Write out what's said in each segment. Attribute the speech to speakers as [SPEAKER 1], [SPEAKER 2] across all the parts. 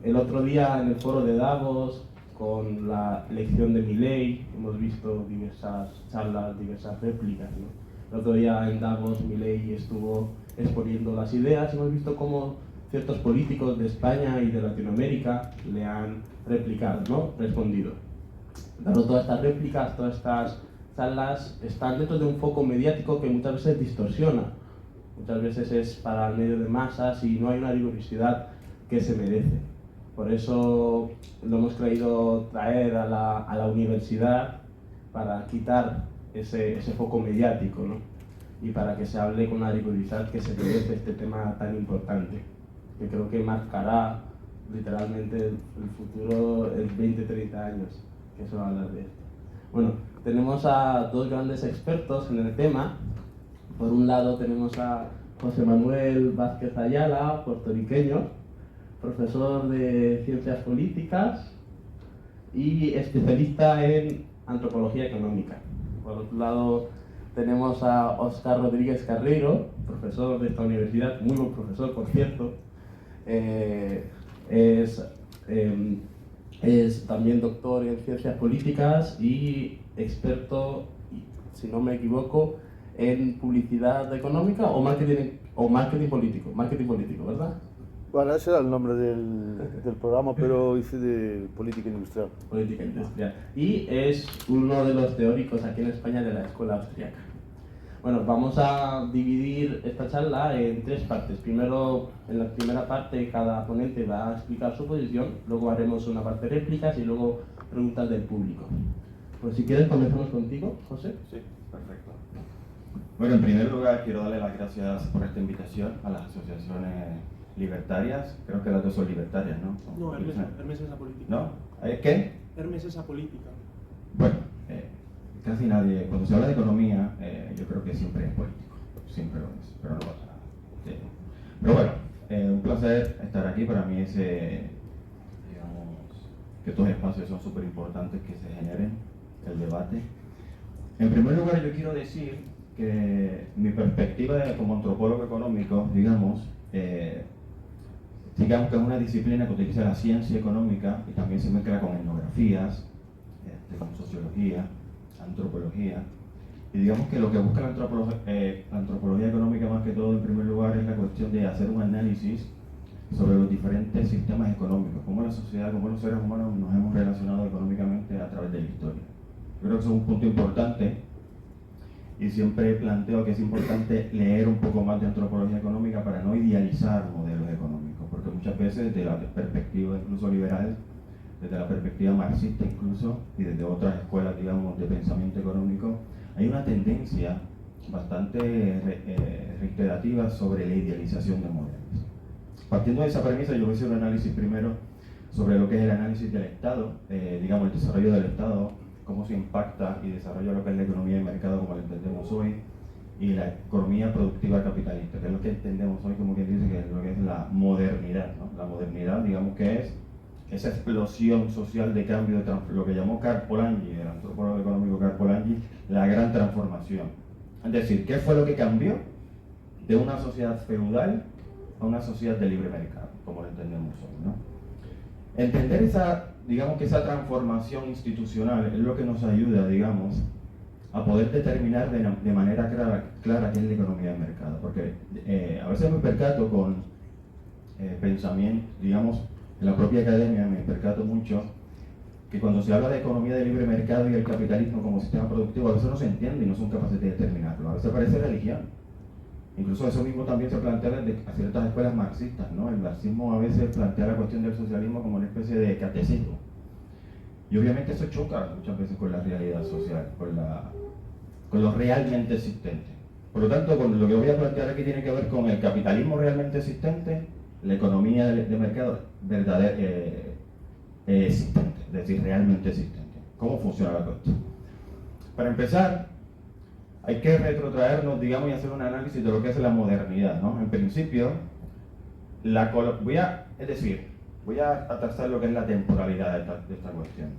[SPEAKER 1] el otro día en el foro de Davos, con la elección de Milei, hemos visto diversas charlas, diversas réplicas, ¿no? El otro día en Davos Milei estuvo exponiendo las ideas y hemos visto cómo ciertos políticos de España y de Latinoamérica le han replicado, ¿no? Respondido. Dado todas estas réplicas, todas estas charlas están dentro de un foco mediático que muchas veces distorsiona. Muchas veces es para el medio de masas y no hay una rigurosidad que se merece. Por eso lo hemos querido traer a la universidad para quitar ese foco mediático, ¿no? Y para que se hable con la rigurosidad que se merece este tema tan importante, que creo que marcará literalmente el futuro en 20-30 años, que se va a hablar de esto. Bueno, tenemos a dos grandes expertos en el tema. Por un lado tenemos a José Manuel Vázquez Ayala, puertorriqueño, profesor de Ciencias Políticas y especialista en Antropología Económica. Por otro lado tenemos a Óscar Rodríguez Carreiro, profesor de esta universidad, muy buen profesor, por cierto. Es también doctor en Ciencias Políticas y experto, si no me equivoco, en publicidad económica o marketing político, ¿verdad?
[SPEAKER 2] Bueno, ese era el nombre del programa, pero hice de política industrial.
[SPEAKER 1] Política industrial. Y es uno de los teóricos aquí en España de la escuela austríaca. Bueno, vamos a dividir esta charla en tres partes. Primero, en la primera parte, cada ponente va a explicar su posición, luego haremos una parte de réplicas y luego preguntas del público. Pues si quieres, comenzamos contigo, José.
[SPEAKER 3] Sí, perfecto. Bueno, en primer lugar, quiero darle las gracias por esta invitación a las asociaciones libertarias. Creo que las dos son libertarias, ¿no?
[SPEAKER 4] No, Hermes es apolítica.
[SPEAKER 3] ¿No? ¿Qué?
[SPEAKER 4] Hermes es apolítica.
[SPEAKER 3] Bueno, casi nadie, cuando se habla de economía, yo creo que siempre es político, siempre lo es, pero no pasa nada. Sí. Pero bueno, un placer estar aquí. Para mí es, digamos, que estos espacios son súper importantes que se generen, el debate. En primer lugar, yo quiero decir que mi perspectiva como antropólogo económico, digamos que es una disciplina que utiliza la ciencia económica y también se mezcla con etnografías, con sociología, antropología, y digamos que lo que busca la antropología económica más que todo en primer lugar es la cuestión de hacer un análisis sobre los diferentes sistemas económicos, cómo la sociedad, cómo los seres humanos nos hemos relacionado económicamente a través de la historia. Yo creo que eso es un punto importante y siempre planteo que es importante leer un poco más de antropología económica para no idealizar modelos económicos, porque muchas veces desde la perspectiva incluso liberal, desde la perspectiva marxista incluso, y desde otras escuelas, digamos, de pensamiento económico, hay una tendencia bastante reiterativa sobre la idealización de modelos. Partiendo de esa premisa, yo voy a hacer un análisis primero sobre lo que es el análisis del Estado, digamos, el desarrollo del Estado, cómo se impacta y desarrolla lo que es la economía de mercado como la entendemos hoy, y la economía productiva capitalista, que es lo que entendemos hoy como quien dice que es lo que es la modernidad, ¿no? La modernidad, digamos que es esa explosión social de cambio, de lo que llamó Karl Polanyi, el antropólogo económico Karl Polanyi, la gran transformación. Es decir, ¿qué fue lo que cambió de una sociedad feudal a una sociedad de libre mercado, como lo entendemos hoy, ¿no? Entender digamos que esa transformación institucional es lo que nos ayuda, digamos, a poder determinar de manera clara qué es la economía de mercado, porque a veces me percato con pensamiento, digamos, en la propia academia me percato mucho que cuando se habla de economía de libre mercado y el capitalismo como sistema productivo, a veces no se entiende y no son capaces de determinarlo, a veces parece religión. Incluso eso mismo también se plantea desde ciertas escuelas marxistas, ¿no? El marxismo a veces plantea la cuestión del socialismo como una especie de catecismo. Y obviamente eso choca muchas veces con la realidad social, con lo realmente existente. Por lo tanto, con lo que voy a plantear aquí tiene que ver con el capitalismo realmente existente, la economía de mercado verdadera, existente, es decir, realmente existente. ¿Cómo funciona la cuestión? Para empezar, hay que retrotraernos, digamos, y hacer un análisis de lo que es la modernidad, ¿no? En principio, voy a trazar lo que es la temporalidad de esta cuestión.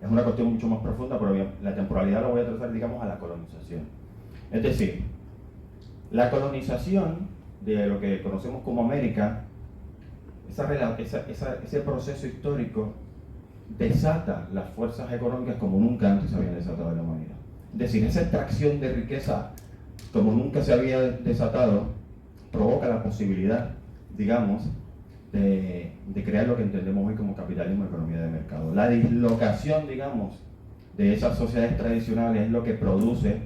[SPEAKER 3] Es una cuestión mucho más profunda, pero bien, la temporalidad la voy a trazar, digamos, a la colonización. Es decir, la colonización de lo que conocemos como América ese proceso histórico desata las fuerzas económicas como nunca antes se habían desatado en la humanidad. Es decir, esa extracción de riqueza como nunca se había desatado provoca la posibilidad, digamos, de crear lo que entendemos hoy como capitalismo y economía de mercado. La dislocación, digamos, de esas sociedades tradicionales es lo que produce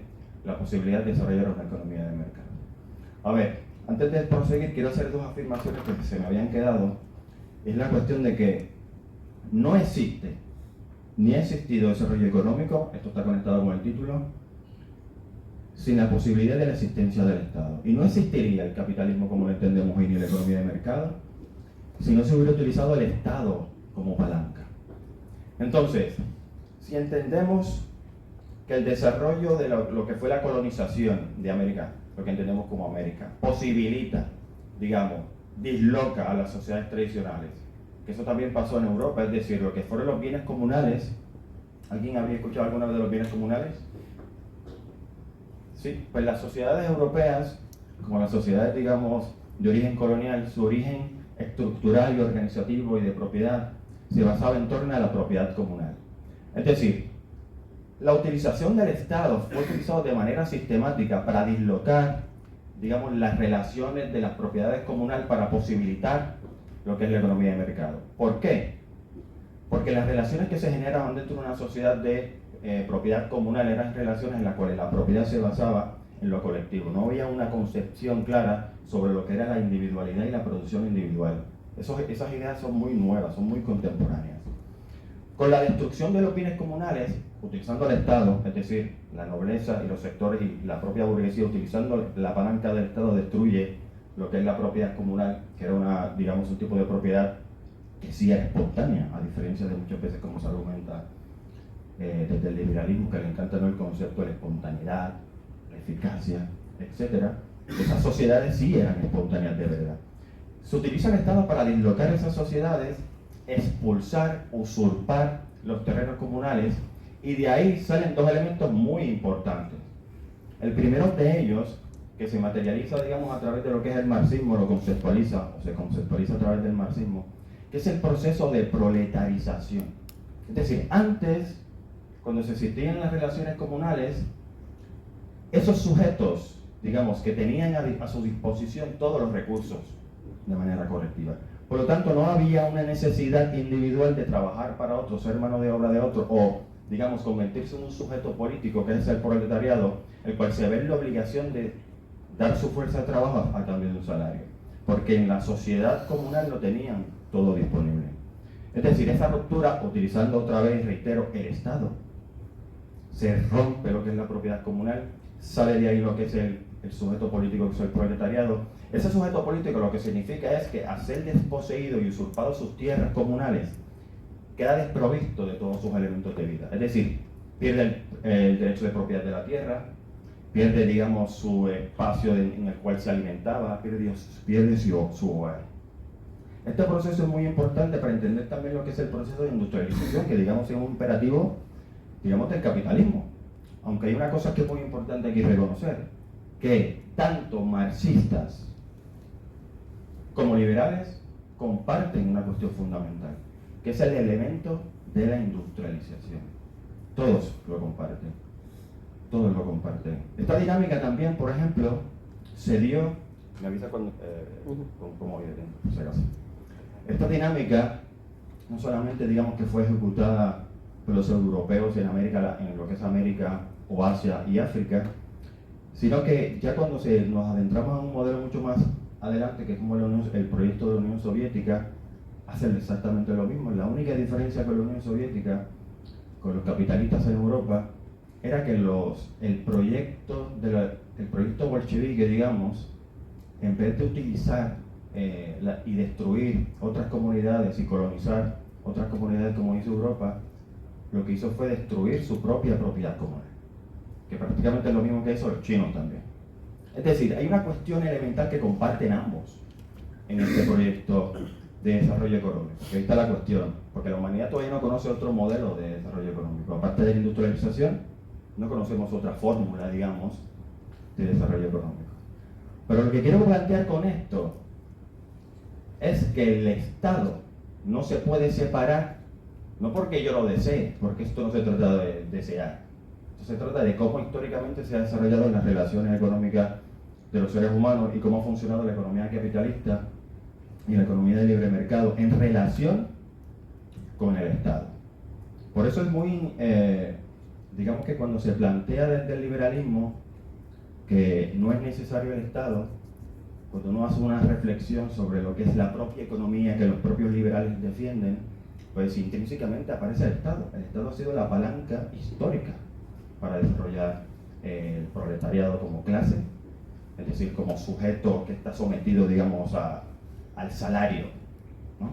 [SPEAKER 3] la posibilidad de desarrollar una economía de mercado. A ver, antes de proseguir, quiero hacer dos afirmaciones que se me habían quedado. Es la cuestión de que no existe, ni ha existido desarrollo económico, esto está conectado con el título, sin la posibilidad de la existencia del Estado. Y no existiría el capitalismo como lo entendemos hoy, ni la economía de mercado, si no se hubiera utilizado el Estado como palanca. Entonces, si entendemos que el desarrollo de lo que fue la colonización de América, lo que entendemos como América, posibilita, digamos, disloca a las sociedades tradicionales, que eso también pasó en Europa, es decir, lo que fueron los bienes comunales. ¿Alguien habría escuchado alguna vez de los bienes comunales? Sí, pues las sociedades europeas, como las sociedades, digamos, de origen colonial, su origen estructural y organizativo y de propiedad se basaba en torno a la propiedad comunal. Es decir, la utilización del Estado fue utilizada de manera sistemática para dislocar, digamos, las relaciones de las propiedades comunales para posibilitar lo que es la economía de mercado. ¿Por qué? Porque las relaciones que se generaban dentro de una sociedad de propiedad comunal eran relaciones en las cuales la propiedad se basaba en lo colectivo. No había una concepción clara sobre lo que era la individualidad y la producción individual. Esas ideas son muy nuevas, son muy contemporáneas. Con la destrucción de los bienes comunales, utilizando el Estado, es decir, la nobleza y los sectores y la propia burguesía, utilizando la palanca del Estado, destruye lo que es la propiedad comunal, que era digamos, un tipo de propiedad que sí era espontánea, a diferencia de muchas veces como se argumenta desde el liberalismo, que le encanta, ¿no?, el concepto de la espontaneidad, la eficacia, etc. Esas sociedades sí eran espontáneas de verdad. Se utiliza el Estado para dislocar esas sociedades, expulsar, usurpar los terrenos comunales, y de ahí salen dos elementos muy importantes. El primero de ellos, que se materializa, digamos, a través de lo que es el marxismo, lo conceptualiza, o se conceptualiza a través del marxismo, que es el proceso de proletarización. Es decir, antes, cuando se existían las relaciones comunales, esos sujetos, digamos, que tenían a su disposición todos los recursos de manera colectiva. Por lo tanto, no había una necesidad individual de trabajar para otro, ser mano de obra de otro, o, digamos, convertirse en un sujeto político, que es el proletariado, el cual se ve en la obligación de dar su fuerza de trabajo a cambio de un salario. Porque en la sociedad comunal lo tenían todo disponible. Es decir, esa ruptura, utilizando otra vez, reitero, el Estado, se rompe lo que es la propiedad comunal, sale de ahí lo que es el sujeto político, que es el proletariado. Ese sujeto político lo que significa es que al ser desposeído y usurpado sus tierras comunales, queda desprovisto de todos sus elementos de vida. Es decir, pierde el derecho de propiedad de la tierra, pierde, digamos, su espacio en el cual se alimentaba, pierde su hogar. Este proceso es muy importante para entender también lo que es el proceso de industrialización, que, digamos, es un imperativo, digamos, del capitalismo. Aunque hay una cosa que es muy importante aquí reconocer, que tanto marxistas como liberales comparten una cuestión fundamental, que es el elemento de la industrialización. Todos lo comparten. Todos lo comparten. Esta dinámica también, por ejemplo, se dio... Me avisa cuando... ¿Cómo voy de tiempo? Por si acaso. Esta dinámica no solamente, digamos, que fue ejecutada por los europeos en América, en lo que es América o Asia y África, sino que ya cuando nos adentramos en un modelo mucho más adelante, que es como el proyecto de la Unión Soviética, hacen exactamente lo mismo. La única diferencia con la Unión Soviética, con los capitalistas en Europa, era que el proyecto bolchevique, digamos, en vez de utilizar y destruir otras comunidades y colonizar otras comunidades como hizo Europa, lo que hizo fue destruir su propia propiedad comunal, que prácticamente es lo mismo que hizo los chinos también. Es decir, hay una cuestión elemental que comparten ambos en este proyecto de desarrollo económico. Ahí está la cuestión, porque la humanidad todavía no conoce otro modelo de desarrollo económico. Aparte de la industrialización, no conocemos otra fórmula, digamos, de desarrollo económico. Pero lo que quiero plantear con esto es que el Estado no se puede separar, no porque yo lo desee, porque esto no se trata de desear, esto se trata de cómo históricamente se ha desarrollado en las relaciones económicas de los seres humanos y cómo ha funcionado la economía capitalista y la economía de libre mercado en relación con el Estado. Por eso es muy, digamos que cuando se plantea desde el liberalismo que no es necesario el Estado, cuando uno hace una reflexión sobre lo que es la propia economía que los propios liberales defienden, pues intrínsecamente aparece el Estado. El Estado ha sido la palanca histórica para desarrollar el proletariado como clase, es decir, como sujeto que está sometido, digamos, al salario, ¿no?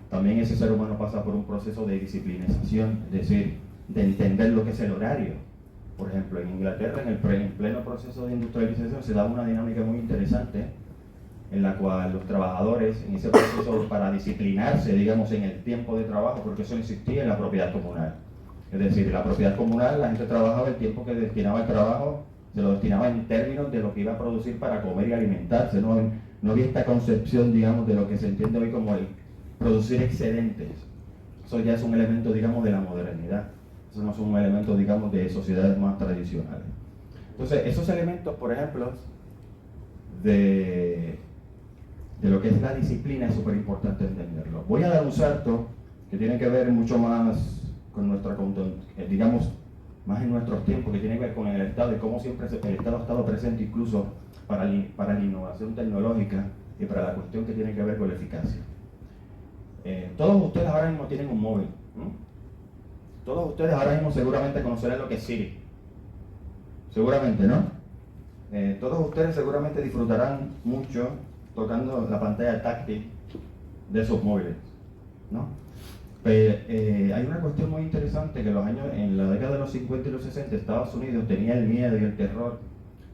[SPEAKER 3] También ese ser humano pasa por un proceso de disciplinización, es decir, de entender lo que es el horario. Por ejemplo, en Inglaterra, en pleno proceso de industrialización, se da una dinámica muy interesante en la cual los trabajadores, en ese proceso para disciplinarse, digamos, en el tiempo de trabajo, porque eso no existía en la propiedad comunal. Es decir, en la propiedad comunal la gente trabajaba el tiempo que destinaba al trabajo, se lo destinaba en términos de lo que iba a producir para comer y alimentarse. No había esta concepción, digamos, de lo que se entiende hoy como el producir excedentes. Eso ya es un elemento, digamos, de la modernidad. Eso no es un elemento, digamos, de sociedades más tradicionales. Entonces, esos elementos, por ejemplo, de lo que es la disciplina es súper importante entenderlo. Voy a dar un salto que tiene que ver mucho más con nuestra, digamos, más en nuestros tiempos, que tiene que ver con el Estado y cómo siempre el Estado ha estado presente incluso para la innovación tecnológica y para la cuestión que tiene que ver con la eficacia. Todos ustedes ahora mismo tienen un móvil, ¿no? Todos ustedes ahora mismo seguramente conocerán lo que es Siri. Seguramente, ¿no? Todos ustedes seguramente disfrutarán mucho tocando la pantalla táctil de sus móviles, ¿no? Pero hay una cuestión muy interesante que en la década de los 50 y los 60 Estados Unidos tenía el miedo y el terror,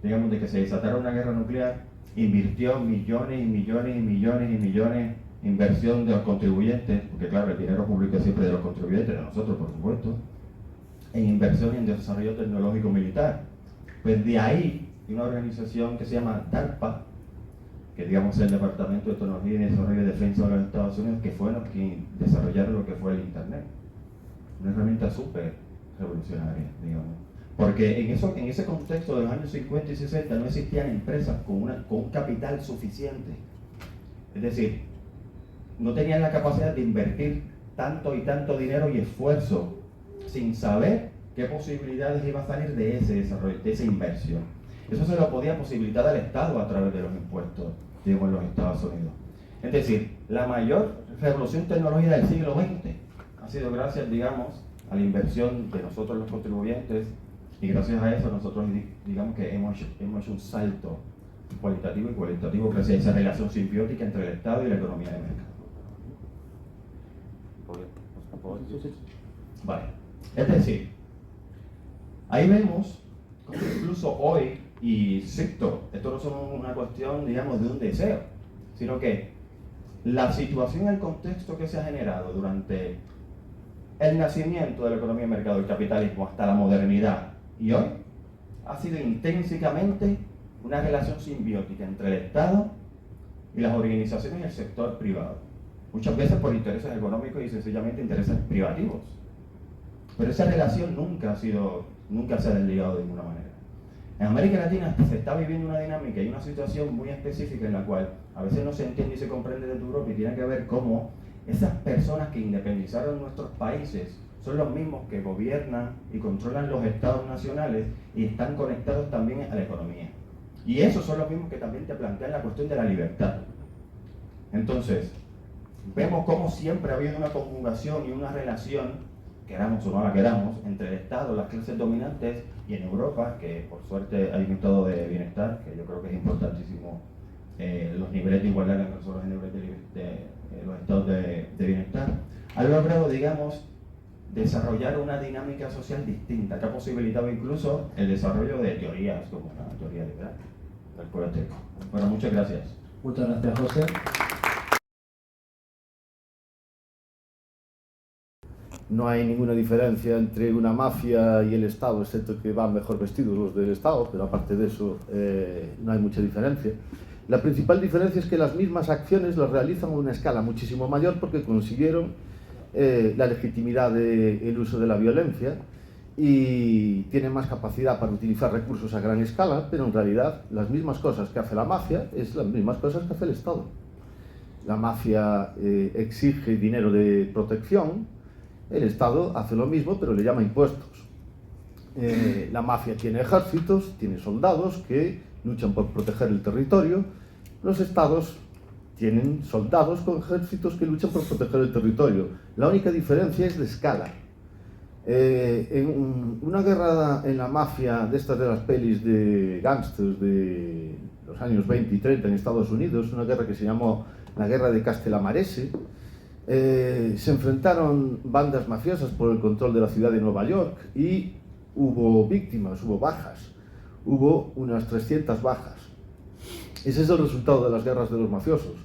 [SPEAKER 3] digamos, de que se desatara una guerra nuclear, invirtió millones y millones y millones y millones de inversión de los contribuyentes, porque claro, el dinero público es siempre de los contribuyentes, de nosotros por supuesto, en inversión en desarrollo tecnológico militar. Pues de ahí, una organización que se llama DARPA, que digamos es el Departamento de Tecnología y Desarrollo de Defensa de los Estados Unidos, que fueron los que desarrollaron lo que fue el Internet. Una herramienta súper revolucionaria, digamos. Porque en ese contexto de los años 50 y 60 no existían empresas con un capital suficiente. Es decir, no tenían la capacidad de invertir tanto y tanto dinero y esfuerzo sin saber qué posibilidades iba a salir de ese desarrollo, de esa inversión. Eso se lo podía posibilitar al Estado a través de los impuestos, digamos, en los Estados Unidos. Es decir, la mayor revolución tecnológica del siglo XX ha sido gracias, digamos, a la inversión de nosotros los contribuyentes, y gracias a eso nosotros, digamos, que hemos hecho un salto cualitativo y cualitativo gracias a esa relación simbiótica entre el Estado y la economía de mercado. Vale. Es decir, ahí vemos como incluso hoy, y cito, esto no es una cuestión, digamos, de un deseo, sino que la situación, el contexto que se ha generado durante el nacimiento de la economía de mercado y el capitalismo hasta la modernidad y hoy, ha sido intrínsecamente una relación simbiótica entre el Estado y las organizaciones y el sector privado. Muchas veces por intereses económicos y sencillamente intereses privativos. Pero esa relación nunca se ha desligado de ninguna manera. En América Latina se está viviendo una dinámica y una situación muy específica en la cual a veces no se entiende y se comprende de Europa, y tiene que ver cómo esas personas que independizaron nuestros países son los mismos que gobiernan y controlan los estados nacionales y están conectados también a la economía. Y esos son los mismos que también te plantean la cuestión de la libertad. Entonces, vemos cómo siempre ha habido una conjugación y una relación, queramos o no la queramos, entre el Estado, las clases dominantes, y en Europa, que por suerte hay un estado de bienestar, que yo creo que es importantísimo, los niveles de igualdad en los niveles de los estados de bienestar, ha logrado, digamos, desarrollar una dinámica social distinta, que ha posibilitado incluso el desarrollo de teorías como la teoría liberal del pueblo azteca. Bueno, muchas gracias.
[SPEAKER 1] Muchas gracias, José.
[SPEAKER 2] No hay ninguna diferencia entre una mafia y el Estado, excepto que van mejor vestidos los del Estado, pero aparte de eso no hay mucha diferencia. La principal diferencia es que las mismas acciones las realizan a una escala muchísimo mayor porque consiguieron la legitimidad del uso de la violencia y tienen más capacidad para utilizar recursos a gran escala, pero en realidad las mismas cosas que hace la mafia es las mismas cosas que hace el Estado. La mafia exige dinero de protección, el Estado hace lo mismo pero le llama impuestos. La mafia tiene ejércitos, tiene soldados que luchan por proteger el territorio. Los estados tienen soldados con ejércitos que luchan por proteger el territorio. La única diferencia es de escala. En una guerra en la mafia de estas de las pelis de gángsters de los años 20 y 30 en Estados Unidos, una guerra que se llamó la Guerra de Castellamarese, se enfrentaron bandas mafiosas por el control de la ciudad de Nueva York y hubo víctimas, hubo bajas, hubo unas 300 bajas. Ese es el resultado de las guerras de los mafiosos,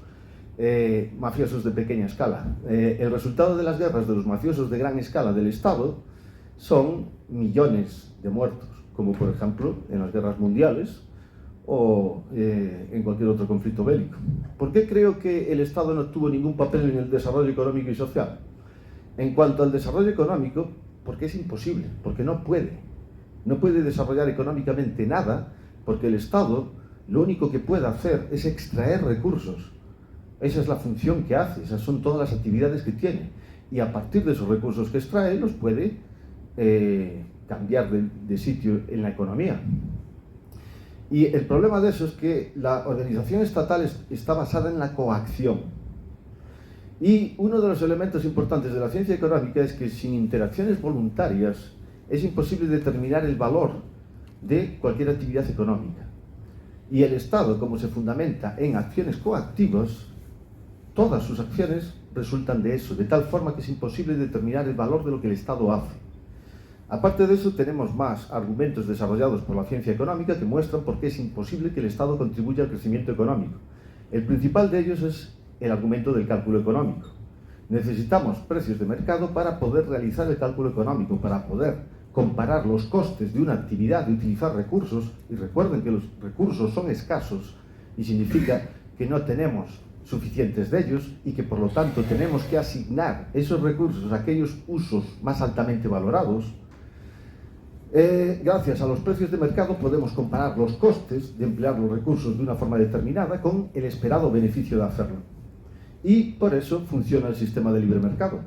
[SPEAKER 2] mafiosos de pequeña escala. El resultado de las guerras de los mafiosos de gran escala del Estado son millones de muertos, como por ejemplo en las guerras mundiales o en cualquier otro conflicto bélico. ¿Por qué creo que el Estado no tuvo ningún papel en el desarrollo económico y social? En cuanto al desarrollo económico, porque es imposible, porque no puede desarrollar económicamente nada, porque el Estado lo único que puede hacer es extraer recursos. Esa es la función que hace, esas son todas las actividades que tiene. Y a partir de esos recursos que extrae, los puede cambiar de sitio en la economía. Y el problema de eso es que la organización estatal está basada en la coacción. Y uno de los elementos importantes de la ciencia económica es que sin interacciones voluntarias es imposible determinar el valor de cualquier actividad económica. Y el Estado, como se fundamenta en acciones coactivas, todas sus acciones resultan de eso, de tal forma que es imposible determinar el valor de lo que el Estado hace. Aparte de eso, tenemos más argumentos desarrollados por la ciencia económica que muestran por qué es imposible que el Estado contribuya al crecimiento económico. El principal de ellos es el argumento del cálculo económico. Necesitamos precios de mercado para poder realizar el cálculo económico, para poder comparar los costes de una actividad, de utilizar recursos, y recuerden que los recursos son escasos y significa que no tenemos suficientes de ellos y que por lo tanto tenemos que asignar esos recursos a aquellos usos más altamente valorados. Gracias a los precios de mercado podemos comparar los costes de emplear los recursos de una forma determinada con el esperado beneficio de hacerlo. Y por eso funciona el sistema de libre mercado.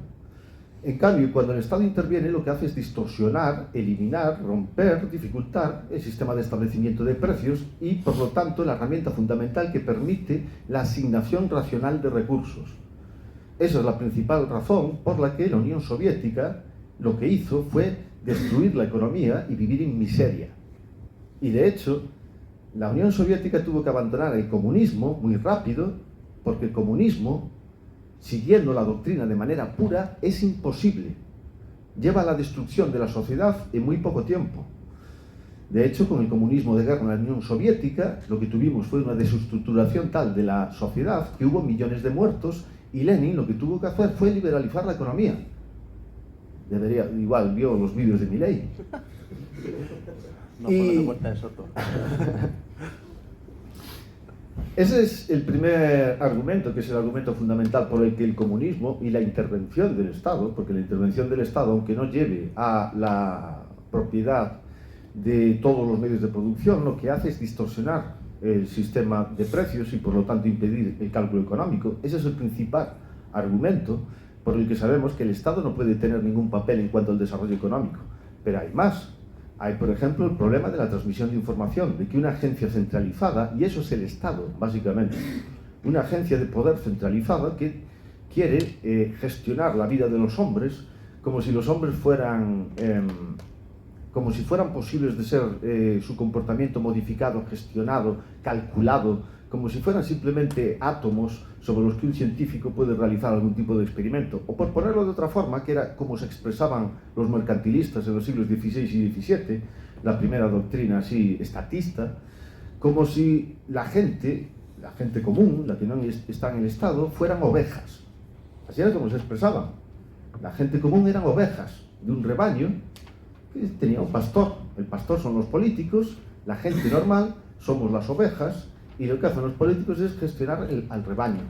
[SPEAKER 2] En cambio, cuando el Estado interviene, lo que hace es distorsionar, eliminar, romper, dificultar el sistema de establecimiento de precios y, por lo tanto, la herramienta fundamental que permite la asignación racional de recursos. Esa es la principal razón por la que la Unión Soviética lo que hizo fue destruir la economía y vivir en miseria. Y, de hecho, la Unión Soviética tuvo que abandonar el comunismo muy rápido, porque el comunismo, siguiendo la doctrina de manera pura, es imposible. Lleva a la destrucción de la sociedad en muy poco tiempo. De hecho, con el comunismo de guerra en la Unión Soviética, lo que tuvimos fue una desestructuración tal de la sociedad que hubo millones de muertos y Lenin lo que tuvo que hacer fue liberalizar la economía. Igual vio los vídeos de Milei.
[SPEAKER 5] No pone cuenta de Soto.
[SPEAKER 2] Ese es el primer argumento, que es el argumento fundamental por el que el comunismo y la intervención del Estado, porque la intervención del Estado, aunque no lleve a la propiedad de todos los medios de producción, lo que hace es distorsionar el sistema de precios y por lo tanto impedir el cálculo económico. Ese es el principal argumento por el que sabemos que el Estado no puede tener ningún papel en cuanto al desarrollo económico. Pero hay más. Hay, por ejemplo, el problema de la transmisión de información, de que una agencia centralizada, y eso es el Estado, básicamente, una agencia de poder centralizada que quiere gestionar la vida de los hombres como si los hombres fueran, como si fueran posibles de ser su comportamiento modificado, gestionado, calculado, como si fueran simplemente átomos sobre los que un científico puede realizar algún tipo de experimento. O por ponerlo de otra forma, que era como se expresaban los mercantilistas en los siglos XVI y XVII, la primera doctrina así estatista, como si la gente común, la que no está en el Estado, fueran ovejas. Así era como se expresaban. La gente común eran ovejas de un rebaño que tenía un pastor. El pastor son los políticos, la gente normal somos las ovejas, Y lo que hacen los políticos es gestionar al rebaño.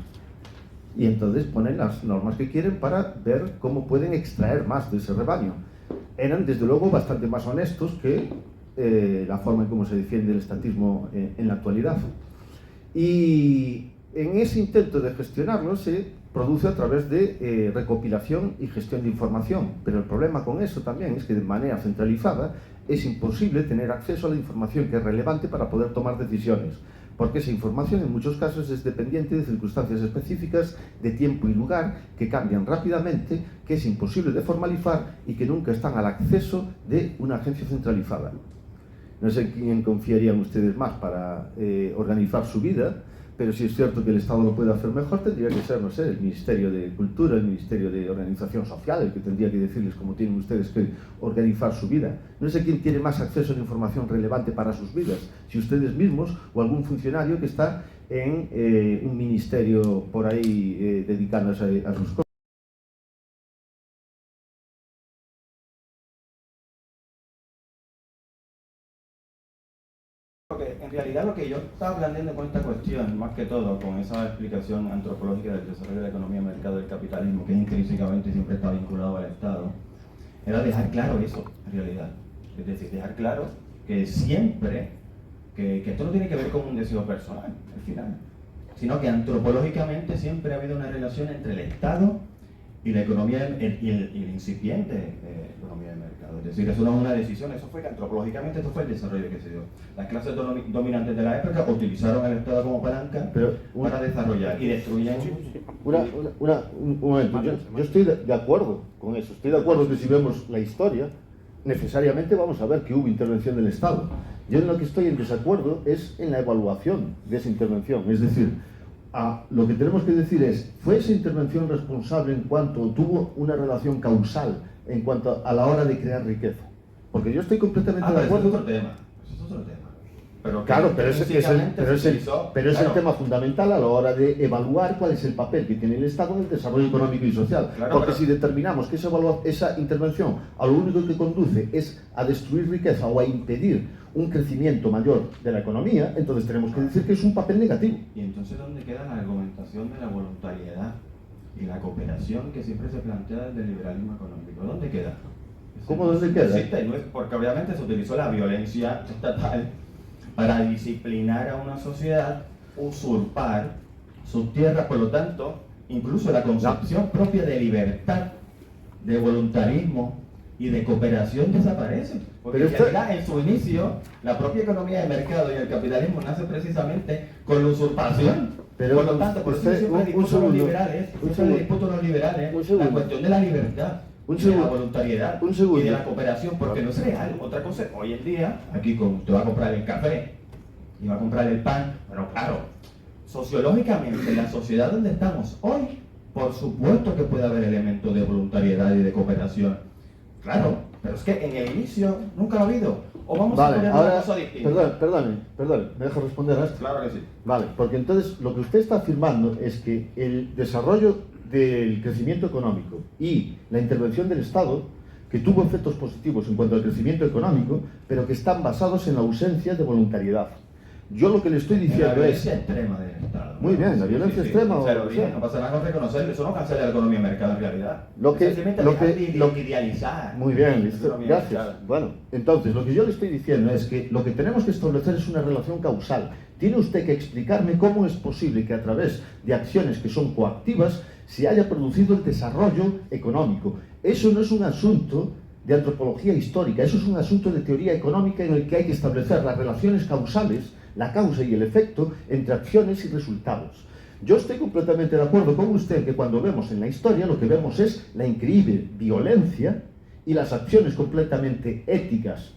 [SPEAKER 2] Y entonces ponen las normas que quieren para ver cómo pueden extraer más de ese rebaño. Eran, desde luego, bastante más honestos que la forma en cómo se defiende el estatismo en la actualidad. Y en ese intento de gestionarlo se produce a través de recopilación y gestión de información. Pero el problema con eso también es que de manera centralizada es imposible tener acceso a la información que es relevante para poder tomar decisiones, porque esa información en muchos casos es dependiente de circunstancias específicas, de tiempo y lugar, que cambian rápidamente, que es imposible de formalizar y que nunca están al acceso de una agencia centralizada. No sé en quién confiarían ustedes más para organizar su vida, pero si es cierto que el Estado lo puede hacer mejor, tendría que ser, no sé, el Ministerio de Cultura, el Ministerio de Organización Social, el que tendría que decirles cómo tienen ustedes que organizar su vida. No sé quién tiene más acceso a la información relevante para sus vidas, si ustedes mismos o algún funcionario que está en un ministerio por ahí dedicándose a sus cosas.
[SPEAKER 3] En realidad lo que yo estaba planteando con esta cuestión, más que todo, con esa explicación antropológica del desarrollo de la economía, mercado y del capitalismo, que intrínsecamente siempre está vinculado al Estado, era dejar claro eso, en realidad. Es decir, dejar claro que siempre, que esto no tiene que ver con un deseo personal, al final, sino que antropológicamente siempre ha habido una relación entre el Estado y la economía y el incipiente economía de mercado. Es decir, eso no es una decisión, eso fue que antropológicamente esto fue el desarrollo que se dio. Las clases dominantes de la época utilizaron el Estado como palanca para desarrollar y destruían.
[SPEAKER 2] Un momento, yo estoy de acuerdo con eso, estoy de acuerdo que si vemos la historia, necesariamente vamos a ver que hubo intervención del Estado. Yo en lo que estoy en desacuerdo es en la evaluación de esa intervención, es decir, lo que tenemos que decir es, ¿fue esa intervención responsable en cuanto tuvo una relación causal en cuanto a la hora de crear riqueza? Porque yo estoy completamente de acuerdo.
[SPEAKER 3] Eso es otro tema. Eso es otro tema. Pero
[SPEAKER 2] claro, pero es el tema fundamental a la hora de evaluar cuál es el papel que tiene el Estado en el desarrollo económico y social.
[SPEAKER 3] Claro,
[SPEAKER 2] porque si determinamos que esa intervención a lo único que conduce es a destruir riqueza o a impedir un crecimiento mayor de la economía, entonces tenemos que decir que es un papel negativo.
[SPEAKER 3] ¿Y entonces dónde queda la argumentación de la voluntariedad y la cooperación que siempre se plantea desde el liberalismo económico? ¿Dónde queda?
[SPEAKER 2] ¿Cómo dónde queda?
[SPEAKER 3] Existe, no es, porque obviamente se utilizó la violencia estatal para disciplinar a una sociedad, usurpar sus tierras, por lo tanto, incluso la concepción propia de libertad, de voluntarismo y de cooperación desaparece. Porque en realidad, en su inicio, la propia economía de mercado y el capitalismo nace precisamente con la usurpación.
[SPEAKER 2] Pero
[SPEAKER 3] por lo tanto, por eso siempre disputo a los liberales, la cuestión de la libertad, de la voluntariedad y de la cooperación, porque no es real. Otra cosa, hoy en día, aquí te va a comprar el café y va a comprar el pan, pero claro, sociológicamente, en la sociedad donde estamos hoy, por supuesto que puede haber elementos de voluntariedad y de cooperación. Claro, pero es que en el inicio nunca lo ha habido. O vamos a poner una cosa distinta.
[SPEAKER 2] Perdón, ¿me deja responder a esto?
[SPEAKER 3] Claro que sí.
[SPEAKER 2] Vale, porque entonces lo que usted está afirmando es que el desarrollo del crecimiento económico y la intervención del Estado, que tuvo efectos positivos en cuanto al crecimiento económico, pero que están basados en la ausencia de voluntariedad. Yo lo que le estoy diciendo
[SPEAKER 3] la violencia extrema del Estado.
[SPEAKER 2] Muy bien, la violencia extrema.
[SPEAKER 3] Pero bien, no pasa nada con reconocerlo, eso no cancela la economía de mercado en realidad.
[SPEAKER 2] Lo que
[SPEAKER 3] idealizar.
[SPEAKER 2] Muy bien, listo, gracias. Bueno, entonces lo que yo le estoy diciendo es que lo que tenemos que establecer es una relación causal. Tiene usted que explicarme cómo es posible que a través de acciones que son coactivas se haya producido el desarrollo económico. Eso no es un asunto de antropología histórica, eso es un asunto de teoría económica en el que hay que establecer las relaciones causales, la causa y el efecto entre acciones y resultados. Yo estoy completamente de acuerdo con usted en que cuando vemos en la historia lo que vemos es la increíble violencia y las acciones completamente éticas,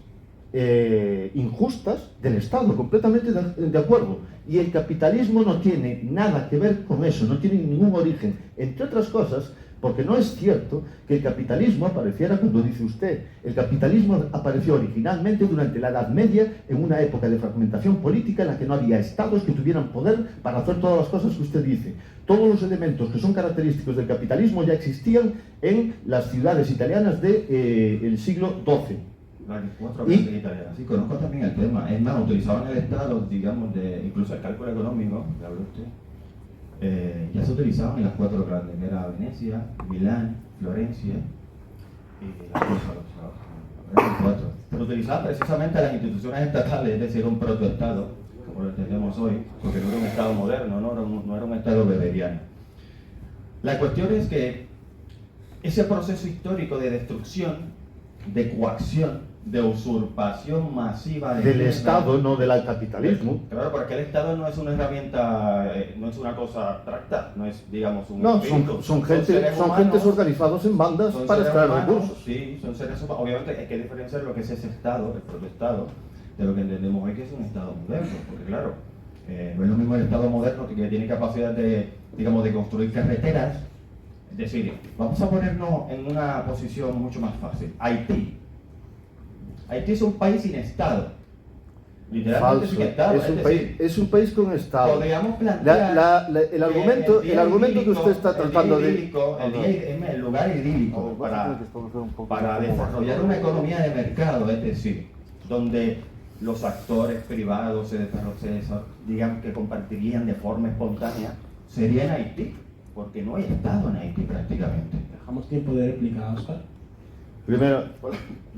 [SPEAKER 2] injustas del Estado, completamente de acuerdo. Y el capitalismo no tiene nada que ver con eso, no tiene ningún origen, entre otras cosas, porque no es cierto que el capitalismo apareciera cuando dice usted. El capitalismo apareció originalmente durante la Edad Media, en una época de fragmentación política en la que no había estados que tuvieran poder para hacer todas las cosas que usted dice. Todos los elementos que son característicos del capitalismo ya existían en las ciudades italianas del siglo XII.
[SPEAKER 3] Las 4
[SPEAKER 2] Y-
[SPEAKER 3] grandes italianas. Sí, conozco también el tema. Es más, utilizaban el Estado, digamos, incluso el cálculo económico, que habló usted, ya se utilizaban en las 4 grandes, que era Venecia, Milán, Florencia y las eran 4. Se utilizaban precisamente las instituciones estatales, es decir, un protoestado, como lo entendemos hoy, porque no era un Estado moderno, no era un Estado beberiano. La cuestión es que ese proceso histórico de destrucción, de coacción, de usurpación masiva
[SPEAKER 2] Del
[SPEAKER 3] tierra,
[SPEAKER 2] Estado, no del capitalismo.
[SPEAKER 3] Claro, porque el Estado no es una herramienta, no es una cosa abstracta, no es, digamos, un
[SPEAKER 2] No,
[SPEAKER 3] espíritu.
[SPEAKER 2] son
[SPEAKER 3] seres humanos,
[SPEAKER 2] gentes organizados en bandas
[SPEAKER 3] son
[SPEAKER 2] para
[SPEAKER 3] seres
[SPEAKER 2] extraer
[SPEAKER 3] humanos,
[SPEAKER 2] recursos.
[SPEAKER 3] Sí, son seres humanos. Obviamente hay que diferenciar lo que es ese Estado, el protoestado, de lo que entendemos hoy que es un Estado moderno, porque claro, no es lo mismo el Estado moderno que tiene capacidad de, digamos, de construir carreteras. Es decir, vamos a ponernos en una posición mucho más fácil. Haití. Haití es un país sin Estado. Literalmente
[SPEAKER 2] Falso.
[SPEAKER 3] sin Estado.
[SPEAKER 2] Es un país con Estado.
[SPEAKER 3] Podríamos plantear
[SPEAKER 2] El argumento que usted está tratando de...
[SPEAKER 3] el lugar idílico para desarrollar una economía de mercado, es decir, donde los actores privados digamos que compartirían de forma espontánea, sería en Haití, porque no hay Estado en Haití prácticamente.
[SPEAKER 1] Dejamos tiempo de réplica a Oscar.
[SPEAKER 2] Primero,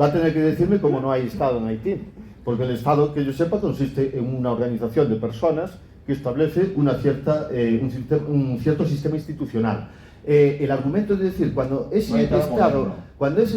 [SPEAKER 2] va a tener que decirme cómo no hay Estado en Haití. Porque el Estado, que yo sepa, consiste en una organización de personas que establece un cierto sistema institucional. El argumento de decir, cuando ese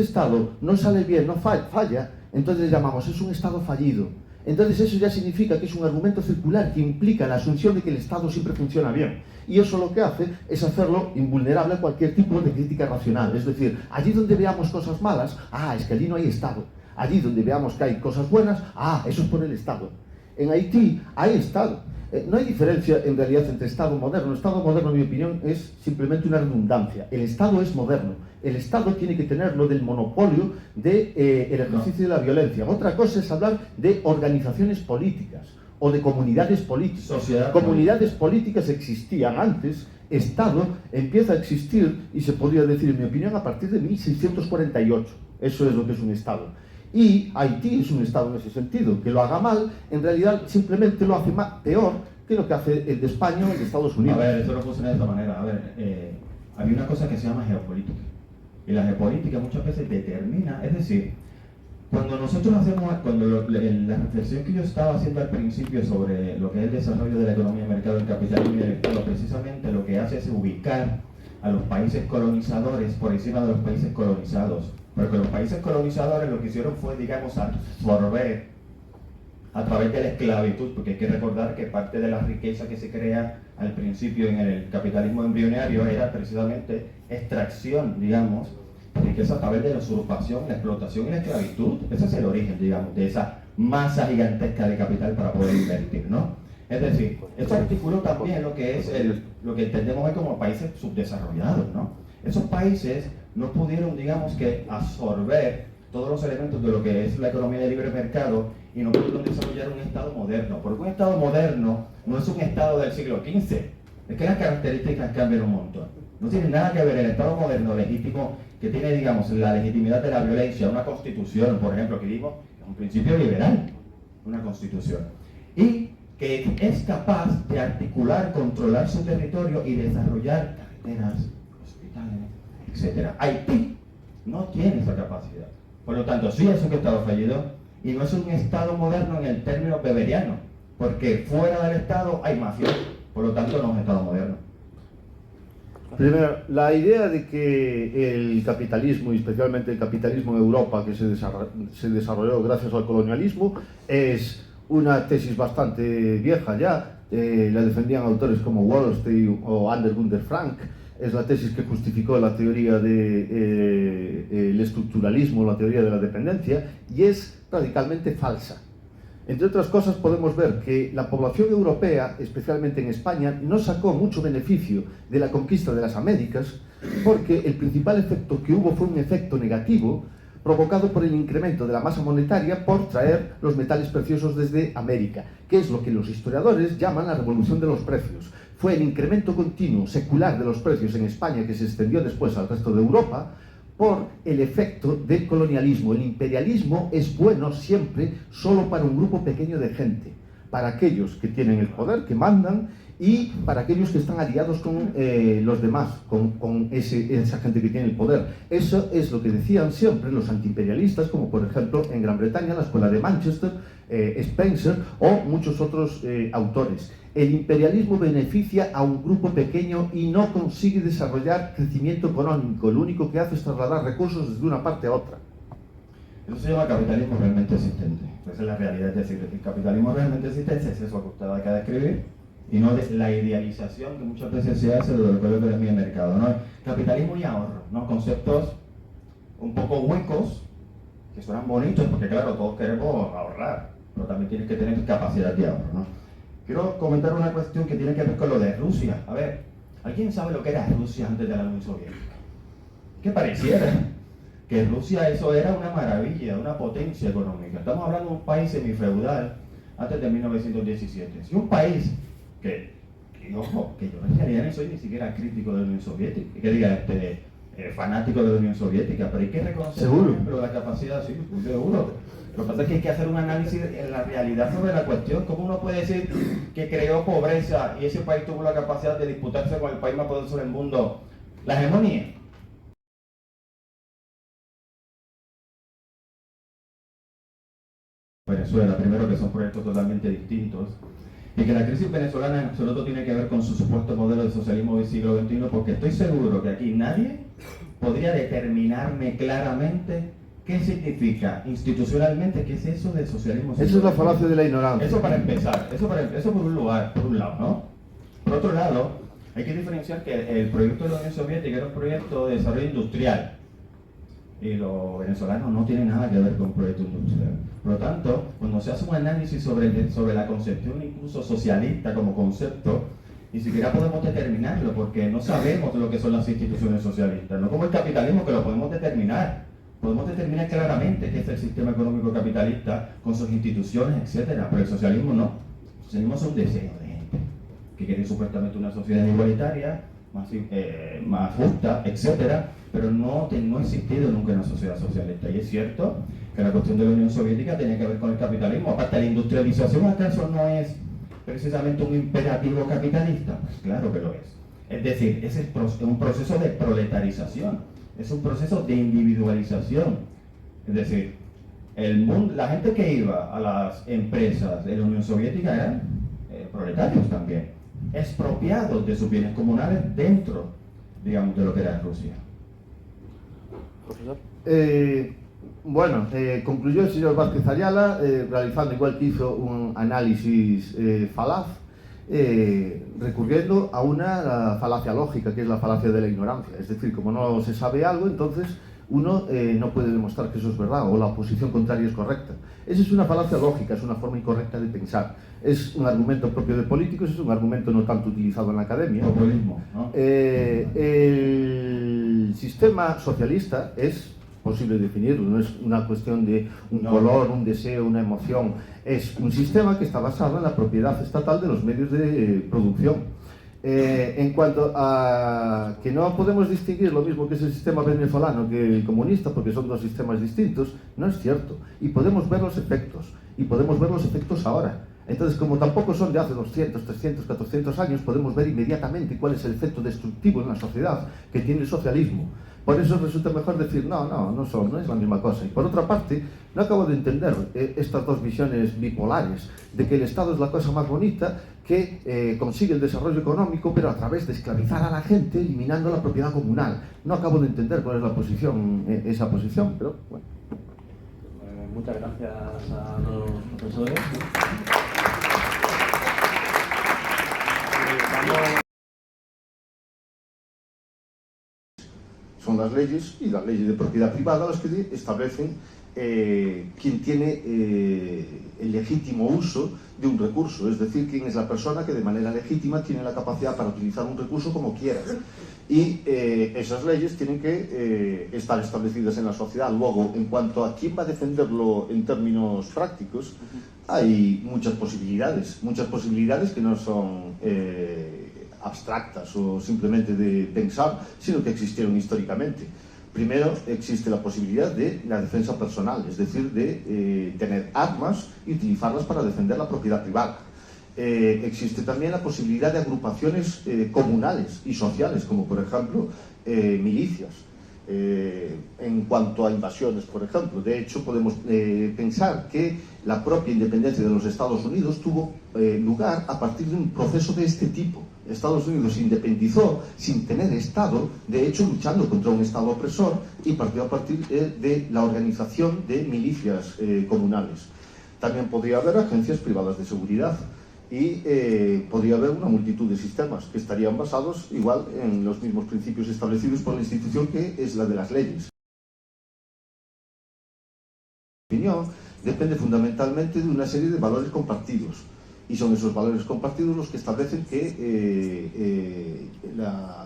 [SPEAKER 2] Estado no sale bien, no falla, entonces le llamamos, es un Estado fallido. Entonces eso ya significa que es un argumento circular que implica la asunción de que el Estado siempre funciona bien. Y eso lo que hace es hacerlo invulnerable a cualquier tipo de crítica racional. Es decir, allí donde veamos cosas malas, es que allí no hay Estado. Allí donde veamos que hay cosas buenas, eso es por el Estado. En Haití hay Estado. No hay diferencia en realidad entre Estado moderno. El Estado moderno, en mi opinión, es simplemente una redundancia. El Estado es moderno. El Estado tiene que tener lo del monopolio del ejercicio de la violencia. Otra cosa es hablar de organizaciones políticas o de comunidades políticas. Comunidades políticas existían antes. Estado empieza a existir, y se podría decir, en mi opinión, a partir de 1648. Eso es lo que es un Estado. Y Haití es un Estado en ese sentido. Que lo haga mal, en realidad simplemente lo hace peor que lo que hace el de España o el de Estados Unidos.
[SPEAKER 3] A ver, eso no funciona de esta manera. A ver, hay una cosa que se llama geopolítica. Y la geopolítica muchas veces determina, es decir, cuando nosotros hacemos, la reflexión que yo estaba haciendo al principio sobre lo que es el desarrollo de la economía de mercado, el capitalismo y el Estado, precisamente lo que hace es ubicar a los países colonizadores por encima de los países colonizados. Porque los países colonizadores lo que hicieron fue, digamos, absorber a través de la esclavitud, porque hay que recordar que parte de la riqueza que se crea al principio en el capitalismo embrionario era precisamente extracción, digamos, riqueza a través de la usurpación, la explotación y la esclavitud. Ese es el origen, digamos, de esa masa gigantesca de capital para poder invertir, ¿no? Es decir, esto articuló también lo que es lo que entendemos hoy como países subdesarrollados, ¿no? Esos países no pudieron, digamos, que absorber todos los elementos de lo que es la economía de libre mercado y no pudieron desarrollar un Estado moderno. Porque un Estado moderno no es un Estado del siglo XV. Es que las características cambian un montón. No tiene nada que ver el Estado moderno legítimo, que tiene, digamos, la legitimidad de la violencia, una constitución, por ejemplo, que digo, es un principio liberal, una constitución. Y que es capaz de articular, controlar su territorio y desarrollar carreteras, hospitales, etc. Haití no tiene esa capacidad. Por lo tanto, sí es un Estado fallido y no es un Estado moderno en el término weberiano, porque fuera del Estado hay mafia, por lo tanto no es un Estado moderno.
[SPEAKER 2] Primero, la idea de que el capitalismo, y especialmente el capitalismo en Europa, que se desarrolló gracias al colonialismo, es una tesis bastante vieja ya. La defendían autores como Wallerstein o Ander Gunder Frank. Es la tesis que justificó la teoría del estructuralismo, la teoría de la dependencia, y es radicalmente falsa. Entre otras cosas, podemos ver que la población europea, especialmente en España, no sacó mucho beneficio de la conquista de las Américas, porque el principal efecto que hubo fue un efecto negativo provocado por el incremento de la masa monetaria por traer los metales preciosos desde América, que es lo que los historiadores llaman la revolución de los precios. Fue el incremento continuo, secular de los precios en España, que se extendió después al resto de Europa, por el efecto del colonialismo. El imperialismo es bueno siempre solo para un grupo pequeño de gente, para aquellos que tienen el poder, que mandan, y para aquellos que están aliados con los demás, con esa gente que tiene el poder. Eso es lo que decían siempre los antiimperialistas, como por ejemplo en Gran Bretaña, la Escuela de Manchester, Spencer o muchos otros autores. El imperialismo beneficia a un grupo pequeño y no consigue desarrollar crecimiento económico. Lo único que hace es trasladar recursos desde una parte a otra.
[SPEAKER 3] Eso se llama capitalismo realmente existente. Esa es la realidad, es decir, el capitalismo realmente existente es eso que usted acaba de describir, y no de la idealización que muchas veces se hace de lo que es la economía de mercado, ¿no? Capitalismo y ahorro, ¿no? Conceptos un poco huecos, que suenan bonitos, porque claro, todos queremos ahorrar, pero también tienes que tener capacidad de ahorro, ¿no? Quiero comentar una cuestión que tiene que ver con lo de Rusia. A ver, ¿alguien sabe lo que era Rusia antes de la Unión Soviética? Que pareciera que Rusia eso era una maravilla, una potencia económica. Estamos hablando de un país semifeudal antes de 1917. Y un país que ojo, que yo en realidad no soy ni siquiera crítico de la Unión Soviética, que diga fanático de la Unión Soviética, pero hay que reconocer, por ejemplo, la capacidad, sí, seguro. Lo que pasa es que hay que hacer un análisis en la realidad sobre la cuestión. ¿Cómo uno puede decir que creó pobreza y ese país tuvo la capacidad de disputarse con el país más poderoso del mundo la hegemonía? Venezuela, primero, que son proyectos totalmente distintos, y que la crisis venezolana en absoluto tiene que ver con su supuesto modelo de socialismo del siglo XXI, porque estoy seguro que aquí nadie podría determinarme claramente qué significa institucionalmente, qué es eso del socialismo.
[SPEAKER 2] Esa es la falacia de la ignorancia.
[SPEAKER 3] Eso para empezar, eso por un lado, ¿no? Por otro lado, hay que diferenciar que el proyecto de la Unión Soviética era un proyecto de desarrollo industrial, y los venezolanos no tienen nada que ver con un proyecto industrial. Por lo tanto, cuando se hace un análisis sobre la concepción incluso socialista como concepto, ni siquiera podemos determinarlo, porque no sabemos lo que son las instituciones socialistas, no como el capitalismo, que lo podemos determinar. Podemos determinar claramente qué es el sistema económico capitalista con sus instituciones, etcétera, pero el socialismo no. El socialismo es un deseo de gente que quiere supuestamente una sociedad igualitaria, más justa, etcétera, pero no ha existido nunca una sociedad socialista. Y es cierto que la cuestión de la Unión Soviética tenía que ver con el capitalismo. Aparte, ¿la industrialización acaso no es precisamente un imperativo capitalista? Pues claro que lo es. Es decir, es un proceso de proletarización. Es un proceso de individualización. Es decir, la gente que iba a las empresas de la Unión Soviética eran proletarios también, expropiados de sus bienes comunales dentro, digamos, de lo que era Rusia.
[SPEAKER 5] Profesor.
[SPEAKER 2] Bueno, concluyó el señor Vázquez Ayala realizando, igual que hizo, un análisis falaz, recurriendo a una falacia lógica, que es la falacia de la ignorancia. Es decir, como no se sabe algo, entonces uno no puede demostrar que eso es verdad o la posición contraria es correcta. Esa es una falacia lógica, es una forma incorrecta de pensar. Es un argumento propio de políticos, es un argumento no tanto utilizado en la academia.
[SPEAKER 3] Populismo, ¿no?
[SPEAKER 2] El sistema socialista es posible definirlo, no es una cuestión de un color, un deseo, una emoción. Es un sistema que está basado en la propiedad estatal de los medios de producción. En cuanto a que no podemos distinguir lo mismo que es el sistema venezolano que el comunista, porque son dos sistemas distintos, no es cierto. Y podemos ver los efectos, y podemos ver los efectos ahora. Entonces, como tampoco son de hace 200, 300, 400 años, podemos ver inmediatamente cuál es el efecto destructivo en la sociedad que tiene el socialismo. Por eso resulta mejor decir, no es la misma cosa. Y por otra parte, no acabo de entender estas dos visiones bipolares, de que el Estado es la cosa más bonita, que consigue el desarrollo económico, pero a través de esclavizar a la gente, eliminando la propiedad comunal. No acabo de entender cuál es la posición, esa posición, pero bueno.
[SPEAKER 1] Muchas gracias a los profesores.
[SPEAKER 2] Son las leyes y las leyes de propiedad privada las que establecen quién tiene el legítimo uso de un recurso, es decir, quién es la persona que de manera legítima tiene la capacidad para utilizar un recurso como quiera. Y esas leyes tienen que estar establecidas en la sociedad. Luego, en cuanto a quién va a defenderlo en términos prácticos, hay muchas posibilidades que no son abstractas o simplemente de pensar, sino que existieron históricamente. Primero, existe la posibilidad de la defensa personal, es decir, de tener armas y utilizarlas para defender la propiedad privada. Existe también la posibilidad de agrupaciones comunales y sociales, como por ejemplo milicias. En cuanto a invasiones, por ejemplo, de hecho podemos pensar que la propia independencia de los Estados Unidos tuvo lugar a partir de un proceso de este tipo. Estados Unidos se independizó sin tener Estado, de hecho luchando contra un Estado opresor, y partió a partir de la organización de milicias comunales. También podría haber agencias privadas de seguridad y podría haber una multitud de sistemas que estarían basados igual en los mismos principios establecidos por la institución, que es la de las leyes. Mi opinión depende fundamentalmente de una serie de valores compartidos, y son esos valores compartidos los que establecen que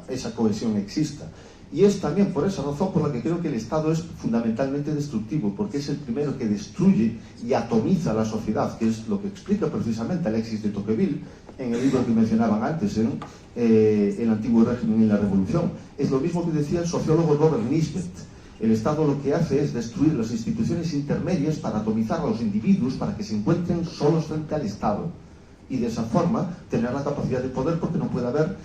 [SPEAKER 2] esa cohesión exista. Y es también por esa razón por la que creo que el Estado es fundamentalmente destructivo, porque es el primero que destruye y atomiza la sociedad, que es lo que explica precisamente Alexis de Tocqueville en el libro que mencionaban antes, en El antiguo régimen y la revolución. Es lo mismo que decía el sociólogo Robert Nisbet. El Estado lo que hace es destruir las instituciones intermedias para atomizar a los individuos, para que se encuentren solos frente al Estado, y de esa forma tener la capacidad de poder, porque no puede haber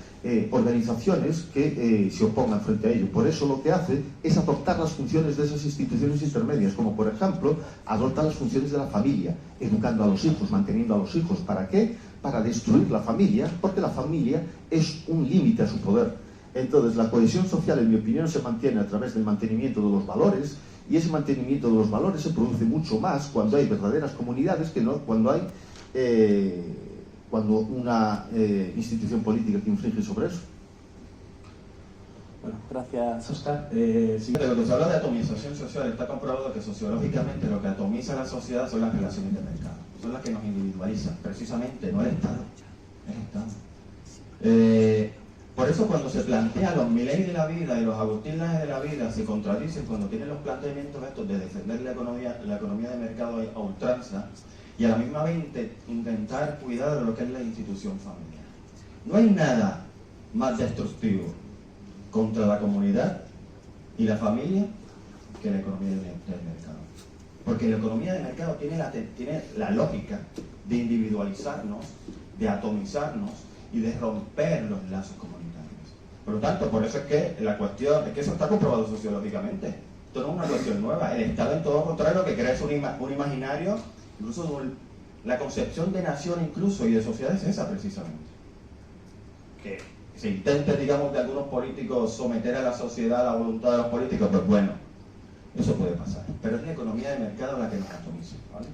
[SPEAKER 2] organizaciones que se opongan frente a ello. Por eso lo que hace es adoptar las funciones de esas instituciones intermedias, como por ejemplo adopta las funciones de la familia, educando a los hijos, manteniendo a los hijos. ¿Para qué? Para destruir la familia, porque la familia es un límite a su poder. Entonces la cohesión social, en mi opinión, se mantiene a través del mantenimiento de los valores, y ese mantenimiento de los valores se produce mucho más cuando hay verdaderas comunidades que no cuando hay una institución política que infringe sobre eso.
[SPEAKER 5] Bueno, gracias, Óscar.
[SPEAKER 3] Cuando se habla de atomización social, está comprobado que sociológicamente lo que atomiza la sociedad son las relaciones de mercado, son las que nos individualizan, precisamente, no el Estado. El Estado. Por eso cuando se plantea los Milei de la vida y los Agustín Laje de la vida se contradicen cuando tienen los planteamientos estos de defender la economía de mercado a ultranza, y a la misma vez intentar cuidar de lo que es la institución familiar. No hay nada más destructivo contra la comunidad y la familia que la economía del mercado. Porque la economía de mercado tiene la lógica de individualizarnos, de atomizarnos y de romper los lazos comunitarios. Por lo tanto, por eso es que la cuestión, es que eso está comprobado sociológicamente. Esto no es una cuestión nueva. El Estado, en todo contrario, lo que crea es un imaginario. Incluso la concepción de nación incluso y de sociedad es esa precisamente. Que se intente, digamos, de algunos políticos someter a la sociedad a la voluntad de los políticos, pues bueno, eso puede pasar. Pero es la economía de mercado la que nos atomiza, ¿vale?